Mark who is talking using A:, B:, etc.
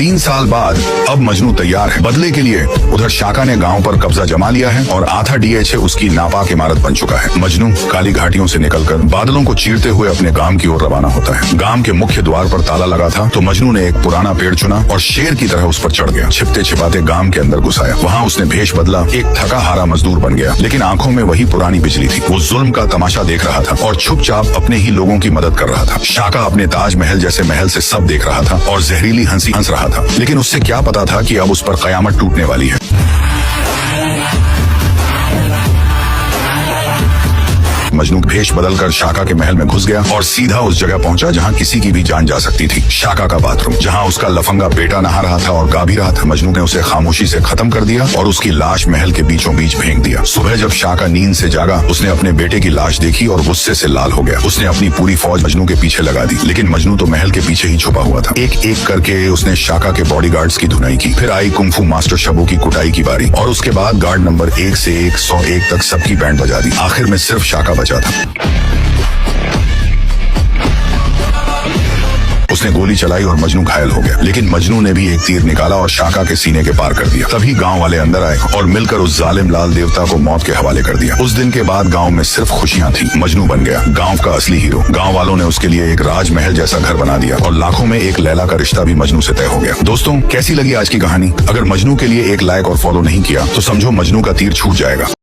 A: 3 साल बाद अब मजनू तैयार है बदले के लिए। उधर शाका ने गांव पर कब्जा जमा लिया है और आधा डीएच उसकी नापाक इमारत बन चुका है। मजनू काली घाटियों से निकलकर बादलों को चीरते हुए अपने गांव की ओर रवाना होता है। गांव के मुख्य द्वार पर ताला लगा था तो मजनू ने एक पुराना पेड़ चुना और शेर की तरह उस पर चढ़ गया। छिपते छिपाते गांव के अंदर घुस आया। वहाँ उसने भेष बदला, एक थका हारा मजदूर बन गया, लेकिन आंखों में वही पुरानी बिजली थी। वो जुल्म का तमाशा देख रहा था और चुपचाप अपने ही लोगों की मदद कर रहा था। शाका अपने ताजमहल जैसे महल से सब देख रहा था और जहरीली हंसी हंस रहा था, लेकिन उससे क्या पता था कि अब उस पर कयामत टूटने वाली है। मजनू भेष बदलकर शाका के महल में घुस गया और सीधा उस जगह पहुंचा जहां किसी की भी जान जा सकती थी, शाका का बाथरूम, जहां उसका लफंगा बेटा नहा रहा था और गा भी रहा था। मजनू ने उसे खामोशी से खत्म कर दिया और उसकी लाश महल के बीचों बीच फेंक दिया। सुबह जब शाका नींद से जागा, उसने अपने बेटे की लाश देखी और गुस्से से लाल हो गया। उसने अपनी पूरी फौज मजनू के पीछे लगा दी, लेकिन मजनू तो महल के पीछे ही छुपा हुआ था। एक एक करके उसने शाका के बॉडीगार्ड्स की धुनाई की। फिर आई कुंफू मास्टर शबू की कुटाई की बारी और उसके बाद गार्ड नंबर 1 से 101 तक सबकी बैंड बजा दी। आखिर में सिर्फ शाका बचा था। उसने गोली चलाई और मजनू घायल हो गया, लेकिन मजनू ने भी एक तीर निकाला और शाका के सीने के पार कर दिया। तभी गांव वाले अंदर आए और मिलकर उस जालिम लाल देवता को मौत के हवाले कर दिया। उस दिन के बाद गांव में सिर्फ खुशियां थी। मजनू बन गया गांव का असली हीरो। गांव वालों ने उसके लिए एक राजमहल जैसा घर बना दिया और लाखों में एक लैला का रिश्ता भी मजनू से तय हो गया। दोस्तों, कैसी लगी आज की कहानी? अगर मजनू के लिए एक लाइक और फॉलो नहीं किया तो समझो मजनू का तीर छूट जाएगा।